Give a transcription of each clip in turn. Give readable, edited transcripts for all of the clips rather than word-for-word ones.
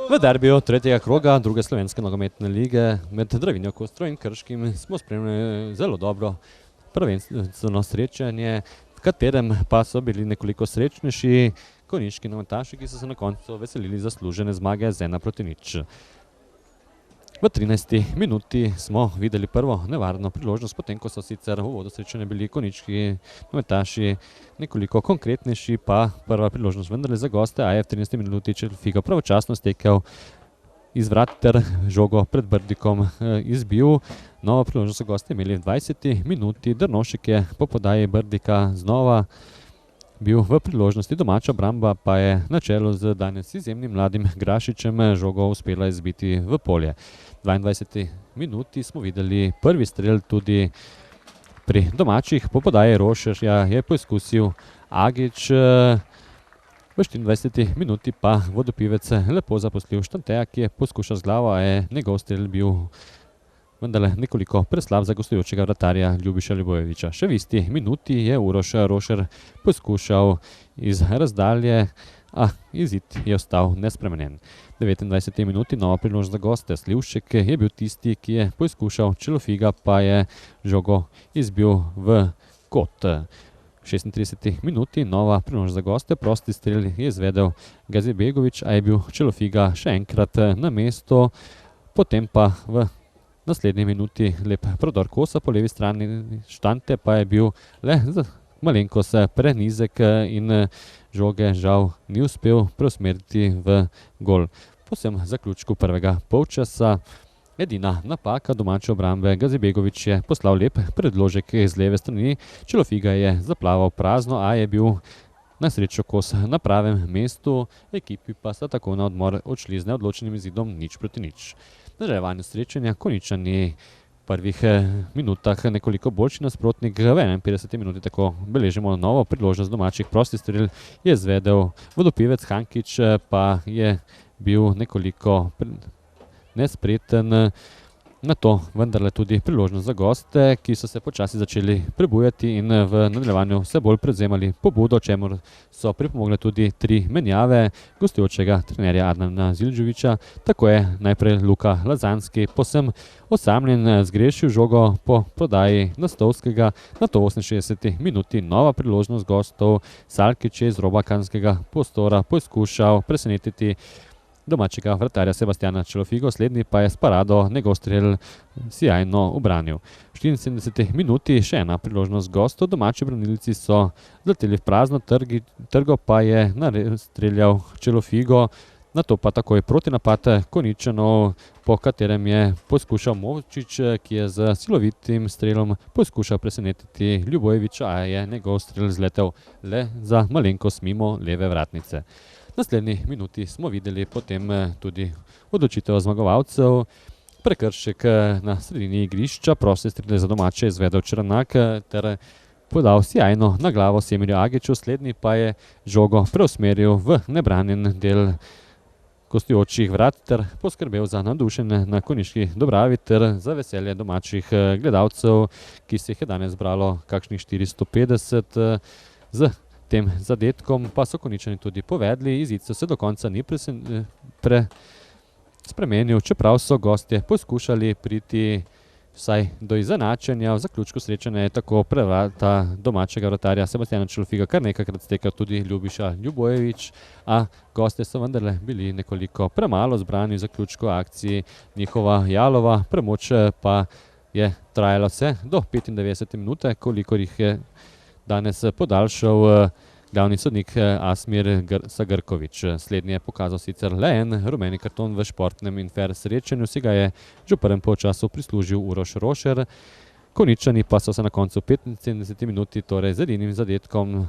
V derbiju tretjega kroga druge slovenske nogometne lige med Dravinjo Kostro in Krškim smo spremljali zelo dobro prvenstveno srečanje, v katerem pa so bili nekoliko srečnejši konjiški nogometaši, ki so se na koncu veselili zaslužene zmage z 1:0. V 13. minuti smo videli prvo nevarno priložnost, potem ko so sicer v uvodu srečanja bili konjiški nogometaši nekoliko konkretnejši, pa prva priložnost vendarle za goste, a je v 13. minuti Čelofiga pravočasno stekel iz vrat ter žogo pred Brdikom izbil. Novo priložnost so goste imeli v 20. minuti, Drnovšek je po podaji Brdika znova bil v priložnosti, domača obramba pa je na čelu z danes izjemnim mladim Grašičem žogo uspela izbiti v polje. V 22. minuti smo videli prvi strel tudi pri domačih, po podaji Rošerja je poizkusil Agič, v 24. minuti pa vodopivec lepo zaposlil Štanteja, ki je poskušal z glavo, a je njegov strel bil vendarle nekoliko preslab za gostujočega vratarja Ljubiša Ljubojevića. Še v isti minuti je Uroš Rošer poskušal iz razdalje, a izid je ostal nespremenjen. V 29. minuti nova priložnost za goste. Slivšek je bil tisti, ki je poskušal, Čelofiga pa je žogo izbil v kot. V 36. minuti nova priložnost za goste, prosti strel je izvedel Gazibegović, a je bil Čelofiga še enkrat na mestu, potem pa v naslednji minuti lep prodor Kosa po levi strani Štante, pa je bil le malenkost prenizek in žoge žal ni uspel preusmeriti v gol. Po vsem zaključku prvega polčasa edina napaka domače obrambe, Gazibegović je poslal lep predložek iz leve strani, Čelofiga je zaplaval prazno, a je bil na srečo Kos na pravem mestu, ekipi pa sta tako na odmor odšli z neodločenim izidom 0:0. V nadaljevanju srečanja Konjičani v prvih minutah nekoliko boljši nasprotnik, v 51. minuti tako beležimo novo priložnost domačih, prosti strel je izvedel vodopivec Hankič, pa je bil nekoliko nespreten. Na to vendarle tudi priložnost za goste, ki so se počasi začeli prebujati in v nadaljevanju vse bolj prevzemali pobudo, čemur so pripomogle tudi 3 menjave gostujočega trenerja Adnana Zildžovića. Tako je najprej Luka Lazanski povsem osamljen zgrešil žogo po prodaji Nastovskega, nato v 68. minuti nova priložnost gostov, Salkić je iz roba kazenskega prostora poskušal presenetiti domačega vratarja Sebastjana Čelofigo, slednji pa je s parado njegov strel sijajno ubranil. V 74. minuti še ena priložnost gostov, domači branilci so zleteli v prazno, Trgo pa je streljal Čelofigo, nato pa takoj protinapad Konjičanov, po katerem je poskušal Movčič, ki je z silovitim strelom poskušal presenetiti Ljubojevića, a je njegov strel zletel le za malenkost mimo leve vratnice. V naslednji minuti smo videli potem tudi odločitev zmagovalcev, prekršek na sredini igrišča, prosti strel za domače izvedel Črnak ter podal sijajno na glavo Semirju Agiću, slednji pa je žogo preusmeril v nebranjen del gostujočih vrat ter poskrbel za navdušenje na konjiški Dobravi ter za veselje domačih gledalcev, ki se jih je danes zbralo kakšnih 450. Z tem zadetkom pa so Konjičani tudi povedli, izid se do konca ni spremenil, čeprav so gostje poskušali priti vsaj do izenačenja. V zaključku srečanja je tako prevrata domačega vratarja Sebastjana Čelofiga kar nekajkrat stekel tudi Ljubiša Ljubojević, a gostje so vendarle bili nekoliko premalo zbrani v zaključku akciji. Njihova jalova premoč pa je trajala vse do 95. minute, kolikor jih je danes podaljšal glavni sodnik Asmir Sagrković. Slednji je pokazal sicer le en rumeni karton v športnem in fair srečanju, si ga je že v prvem polčasu prislužil Uroš Rošer. Konjičani pa so se na koncu 75. minuti, torej z edinim zadetkom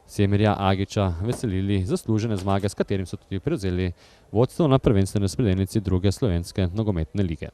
Semirja Agića, veselili zaslužene zmage, s katerim so tudi prevzeli vodstvo na prvenstveni razpredelnici druge slovenske nogometne lige.